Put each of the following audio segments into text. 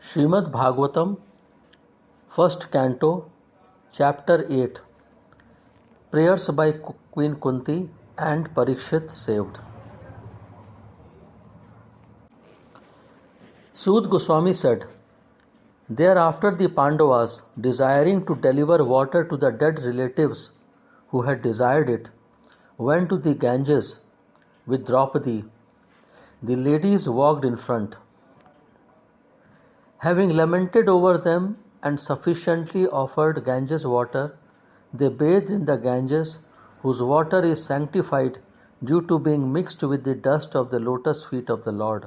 Shrimad Bhagvatam, 1st Canto, Chapter 8. Prayers by Queen Kuntī and Parīkṣit Saved. Sud Goswami said, Thereafter the Pandavas, desiring to deliver water to the dead relatives who had desired it, went to the Ganges with Draupadi. The ladies walked in front. Having lamented over them and sufficiently offered Ganges water, they bathed in the Ganges, whose water is sanctified due to being mixed with the dust of the lotus feet of the Lord.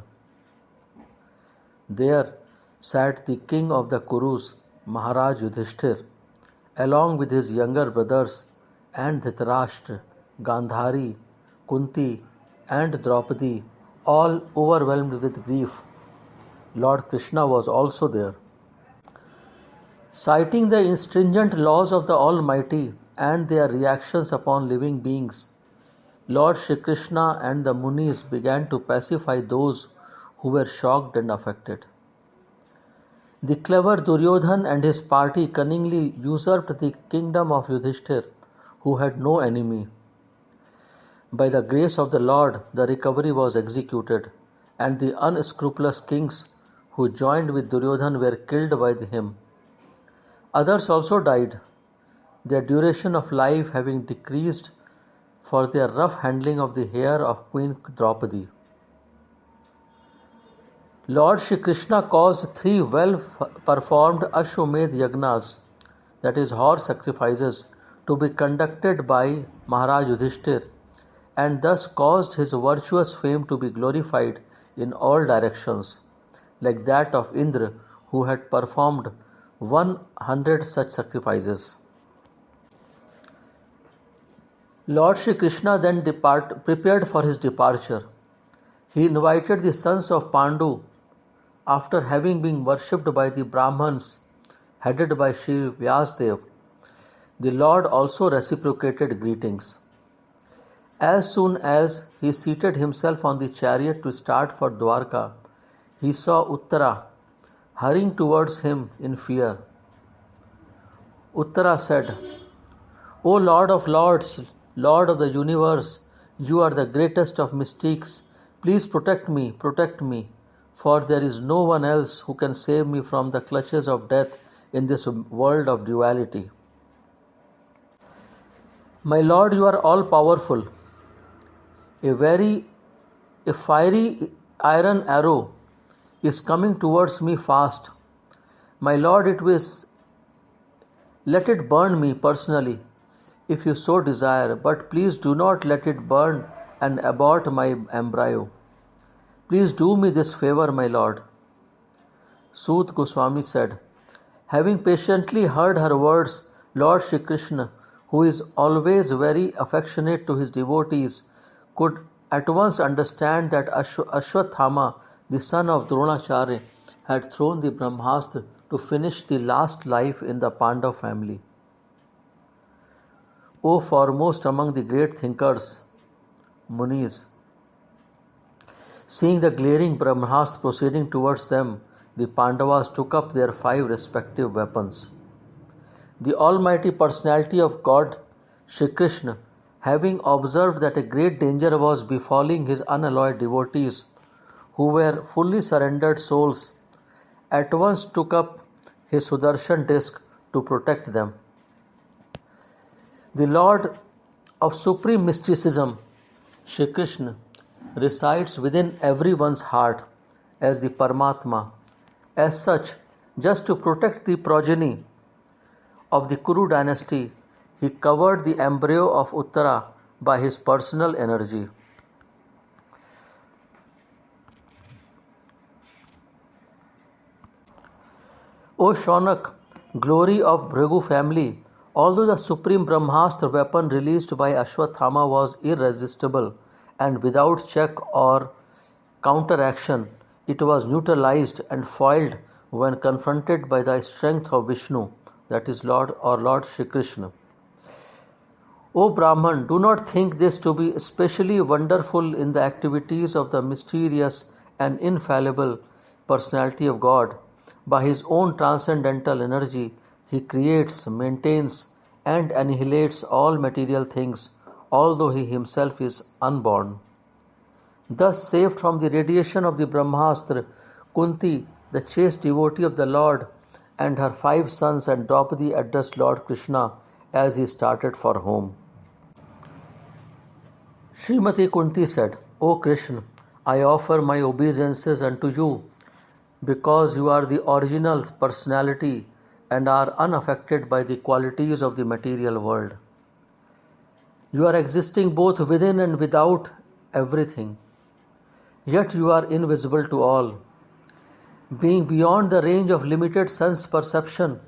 There sat the king of the Kurus, Maharaj Yudhishthir, along with his younger brothers and Dhritarashtra, Gandhari, Kuntī and Draupadi, all overwhelmed with grief. Lord Krishna was also there. Citing the stringent laws of the Almighty and their reactions upon living beings, Lord Shri Krishna and the Munis began to pacify those who were shocked and affected. The clever Duryodhan and his party cunningly usurped the kingdom of Yudhishthir, who had no enemy. By the grace of the Lord, the recovery was executed, and the unscrupulous kings who joined with Duryodhan were killed by him. Others also died, their duration of life having decreased for their rough handling of the hair of Queen Draupadi. Lord Shri Krishna caused 3 well-performed Ashwamedh Yagnas, that is horse sacrifices, to be conducted by Maharaj Yudhishthir, and thus caused his virtuous fame to be glorified in all directions, like that of Indra, who had performed 100 such sacrifices. Lord Shri Krishna then prepared for his departure. He invited the sons of Pandu, after having been worshipped by the Brahmans, headed by Shri Vyasdev. The Lord also reciprocated greetings. As soon as he seated himself on the chariot to start for Dwarka, he saw Uttara hurrying towards him in fear. Uttara said, O Lord of Lords, Lord of the universe, you are the greatest of mystics. Please protect me, for there is no one else who can save me from the clutches of death in this world of duality. My Lord, you are all-powerful. A fiery iron arrow is coming towards me fast. My Lord, let it burn me personally, if you so desire, but please do not let it burn and abort my embryo. Please do me this favor, my Lord. Sud Goswami said, having patiently heard her words, Lord Shri Krishna, who is always very affectionate to his devotees, could at once understand that Ashwatthama, the son of Dronacharya, had thrown the Brmhastra to finish the last life in the Pandav family. O foremost among the great thinkers, Munis, seeing the glaring Brmhastra proceeding towards them, the Pandavas took up their 5 respective weapons. The Almighty Personality of God, Shri Krishna, having observed that a great danger was befalling his unalloyed devotees, who were fully surrendered souls, at once took up his Sudarshan disc to protect them. The Lord of Supreme Mysticism, Shri Krishna, resides within everyone's heart as the Paramatma. As such, just to protect the progeny of the Kuru dynasty, he covered the embryo of Uttara by his personal energy. O Shaunak, glory of Bhrigu family, although the supreme Brahmastra weapon released by Ashwatthama was irresistible and without check or counteraction, it was neutralized and foiled when confronted by the strength of Vishnu, that is Lord Shri Krishna. O Brahman, do not think this to be especially wonderful in the activities of the mysterious and infallible personality of God, By his own transcendental energy, he creates, maintains, and annihilates all material things, although he himself is unborn. Thus, saved from the radiation of the Brmhastra, Kuntī, the chaste devotee of the Lord, and her 5 sons and Draupadi addressed Lord Krishna as he started for home. Srimati Kuntī said, O Krishna, I offer my obeisances unto you because you are the original personality and are unaffected by the qualities of the material world. You are existing both within and without everything. Yet you are invisible to all. Being beyond the range of limited sense perception,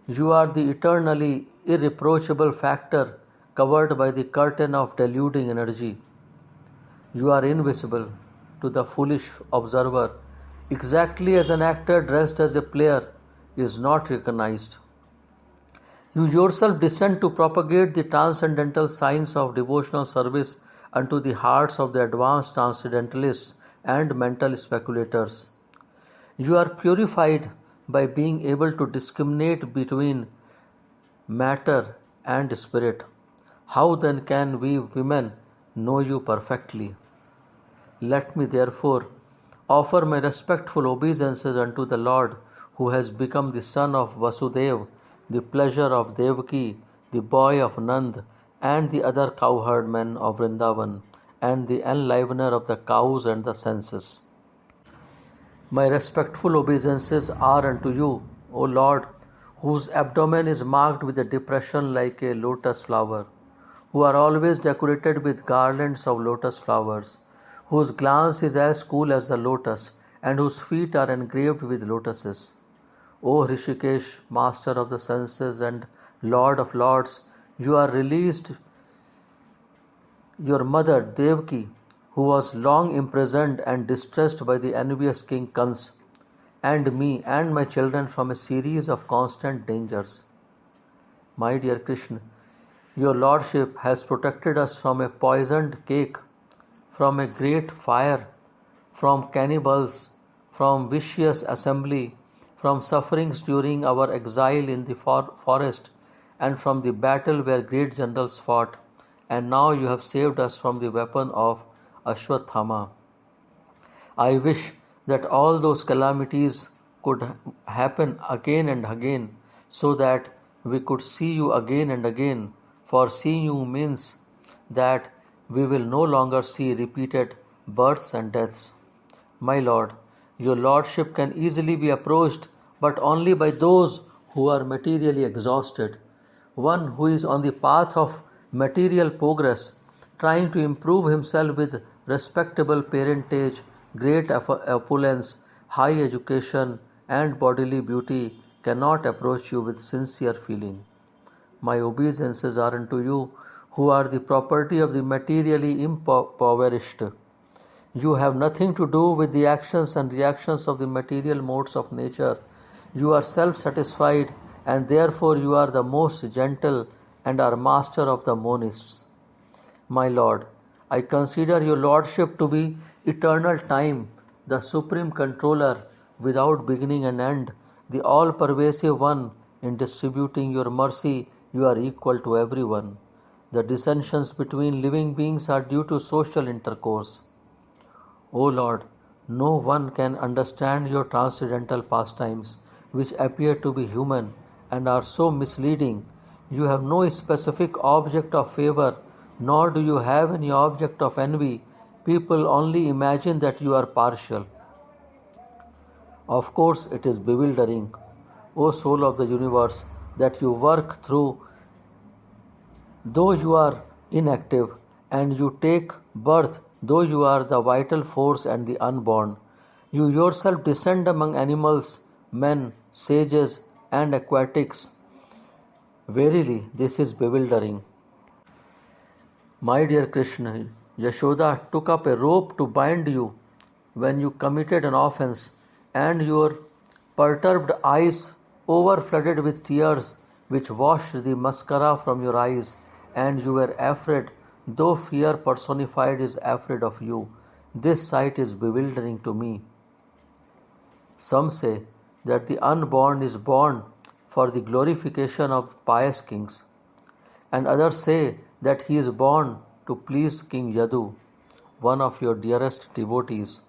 you are the eternally irreproachable factor covered by the curtain of deluding energy. You are invisible to the foolish observer, exactly as an actor dressed as a player is not recognized. You yourself descend to propagate the transcendental science of devotional service unto the hearts of the advanced transcendentalists and mental speculators. You are purified by being able to discriminate between matter and spirit. How then can we women know you perfectly? Let me therefore offer my respectful obeisances unto the Lord, who has become the son of Vasudeva, the pleasure of Devaki, the boy of Nand, and the other cowherdmen of Vrindavan, and the enlivener of the cows and the senses. My respectful obeisances are unto you, O Lord, whose abdomen is marked with a depression like a lotus flower, who are always decorated with garlands of lotus flowers, whose glance is as cool as the lotus, and whose feet are engraved with lotuses. O Rishikesh, master of the senses and Lord of lords, you are released your mother Devaki, who was long imprisoned and distressed by the envious king Kans, and me and my children from a series of constant dangers. My dear Krishna, your lordship has protected us from a poisoned cake, from a great fire, from cannibals, from vicious assembly, from sufferings during our exile in the forest, and from the battle where great generals fought, and now you have saved us from the weapon of Ashwatthama. I wish that all those calamities could happen again and again, so that we could see you again and again, for seeing you means that we will no longer see repeated births and deaths. My Lord, your Lordship can easily be approached, but only by those who are materially exhausted. One who is on the path of material progress, trying to improve himself with respectable parentage, great opulence, high education, and bodily beauty, cannot approach you with sincere feeling. My obeisances are unto you, who are the property of the materially impoverished. You have nothing to do with the actions and reactions of the material modes of nature. You are self-satisfied, and therefore you are the most gentle and are master of the monists. My Lord, I consider your Lordship to be eternal time, the supreme controller without beginning and end, the all-pervasive one. In distributing your mercy, you are equal to everyone. The dissensions between living beings are due to social intercourse. O Lord, no one can understand your transcendental pastimes, which appear to be human and are so misleading. You have no specific object of favor, nor do you have any object of envy. People only imagine that you are partial. Of course, it is bewildering, O soul of the universe, that you work through, though you are inactive, and you take birth, though you are the vital force and the unborn. You yourself descend among animals, men, sages, and aquatics. Verily, this is bewildering. My dear Krishna, Yashoda took up a rope to bind you when you committed an offense, and your perturbed eyes overflooded with tears, which washed the mascara from your eyes, and you were afraid, though fear personified is afraid of you. This sight is bewildering to me. Some say that the unborn is born for the glorification of pious kings, and others say that he is born to please King Yadu, one of your dearest devotees.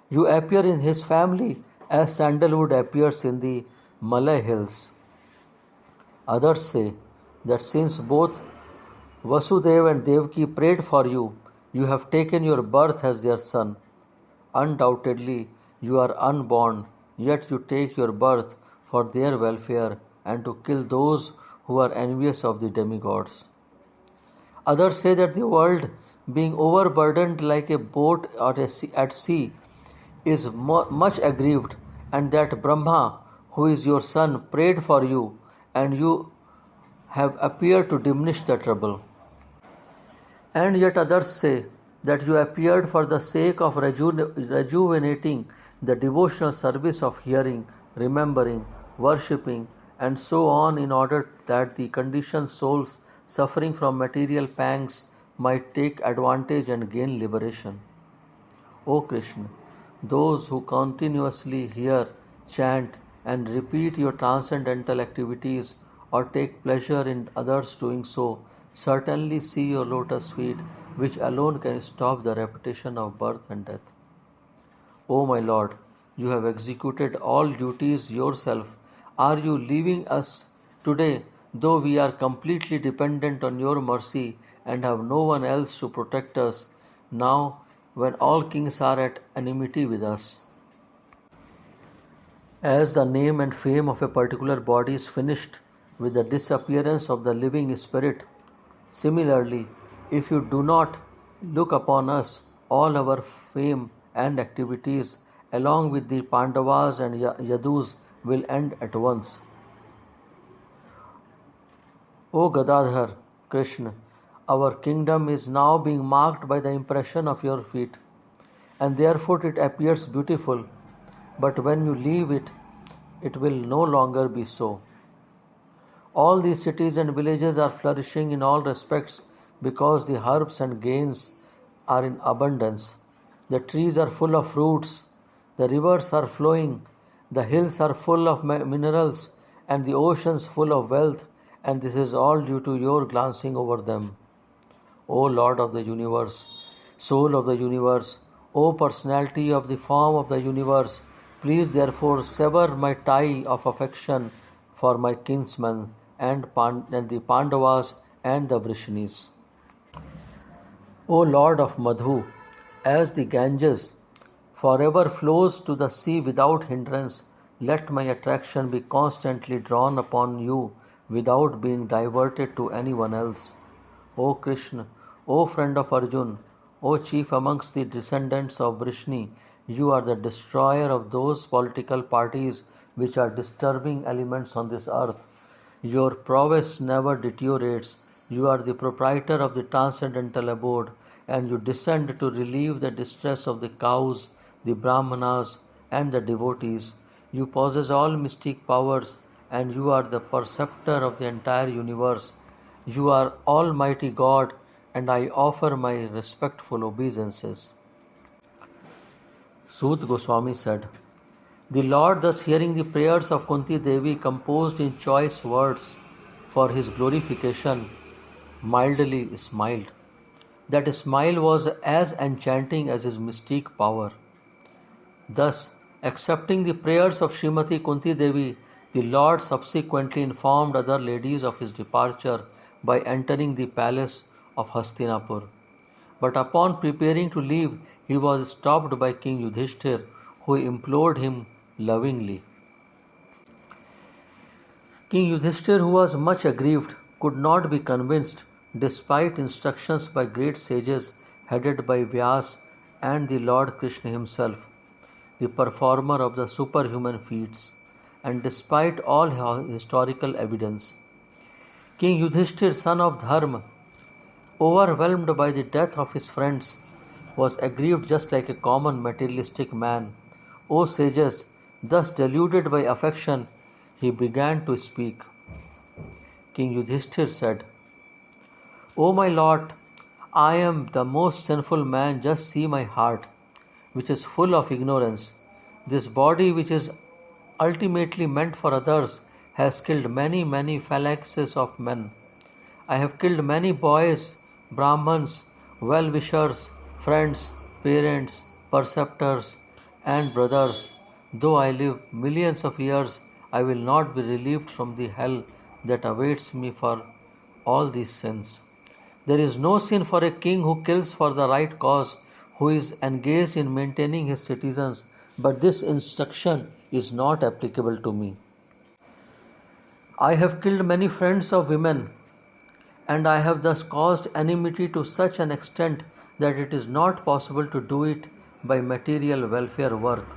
You appear in his family as sandalwood appears in the Malay hills. Others say that since both Vasudeva and Devaki prayed for you, you have taken your birth as their son. Undoubtedly, you are unborn, yet you take your birth for their welfare and to kill those who are envious of the demigods. Others say that the world, being overburdened like a boat at sea, is much aggrieved, and that Brahma, who is your son, prayed for you, and you have appeared to diminish the trouble. And yet others say that you appeared for the sake of rejuvenating the devotional service of hearing, remembering, worshipping, and so on, in order that the conditioned souls suffering from material pangs might take advantage and gain liberation. O Krishna, those who continuously hear, chant, and repeat your transcendental activities or take pleasure in others doing so certainly see your lotus feet, which alone can stop the repetition of birth and death. O my Lord, you have executed all duties yourself. Are you leaving us today, though we are completely dependent on your mercy and have no one else to protect us, now when all kings are at enmity with us? As the name and fame of a particular body is finished with the disappearance of the living spirit, similarly, if you do not look upon us, all our fame and activities, along with the Pandavas and Yadus, will end at once. O Gadadhar, Krishna, our kingdom is now being marked by the impression of your feet, and therefore it appears beautiful, but when you leave it, it will no longer be so. All these cities and villages are flourishing in all respects because the herbs and grains are in abundance. The trees are full of fruits, the rivers are flowing, the hills are full of minerals, and the oceans full of wealth, and this is all due to your glancing over them. O Lord of the universe, Soul of the universe, O Personality of the form of the universe, please therefore sever my tie of affection for my kinsmen and the Pandavas and the Vrishnis. O Lord of Madhu, as the Ganges forever flows to the sea without hindrance, let my attraction be constantly drawn upon you without being diverted to anyone else. O Krishna, O friend of Arjun, O chief amongst the descendants of Vrishni, you are the destroyer of those political parties which are disturbing elements on this earth. Your prowess never deteriorates. You are the proprietor of the transcendental abode, and you descend to relieve the distress of the cows, the Brahmanas, and the devotees. You possess all mystic powers, and you are the perceptor of the entire universe. You are Almighty God, and I offer my respectful obeisances. Sut Goswami said, The Lord, thus hearing the prayers of Kuntī Devi composed in choice words for his glorification, mildly smiled. That smile was as enchanting as his mystic power. Thus, accepting the prayers of Srimati Kuntī Devi, the Lord subsequently informed other ladies of his departure by entering the palace of Hastinapur. But upon preparing to leave, he was stopped by King Yudhishthir, who implored him lovingly. King Yudhishthir, who was much aggrieved, could not be convinced, despite instructions by great sages headed by Vyas and the Lord Krishna himself, the performer of the superhuman feats, and despite all historical evidence. King Yudhishthir, son of Dharma, overwhelmed by the death of his friends, was aggrieved just like a common materialistic man. O sages, thus deluded by affection, he began to speak. King Yudhishthir said, O my Lord, I am the most sinful man. Just see my heart, which is full of ignorance, this body which is ultimately meant for others has killed many phalanxes of men. I have killed many boys, Brahmans, well-wishers, friends, parents, preceptors, and brothers. Though I live millions of years, I will not be relieved from the hell that awaits me for all these sins. There is no sin for a king who kills for the right cause, who is engaged in maintaining his citizens, but this instruction is not applicable to me. I have killed many friends of women, and I have thus caused enmity to such an extent that it is not possible to do it by material welfare work.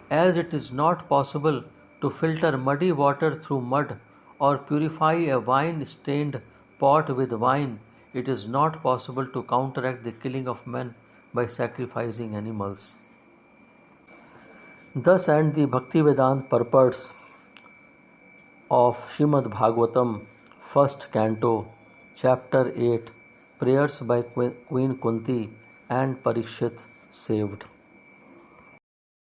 As it is not possible to filter muddy water through mud or purify a wine-stained pot with wine, it is not possible to counteract the killing of men by sacrificing animals. Thus end the Bhaktivedanta purports of Shrimad Bhagvatam, first canto, chapter 8, prayers by Queen Kuntī and Parīkṣit Saved.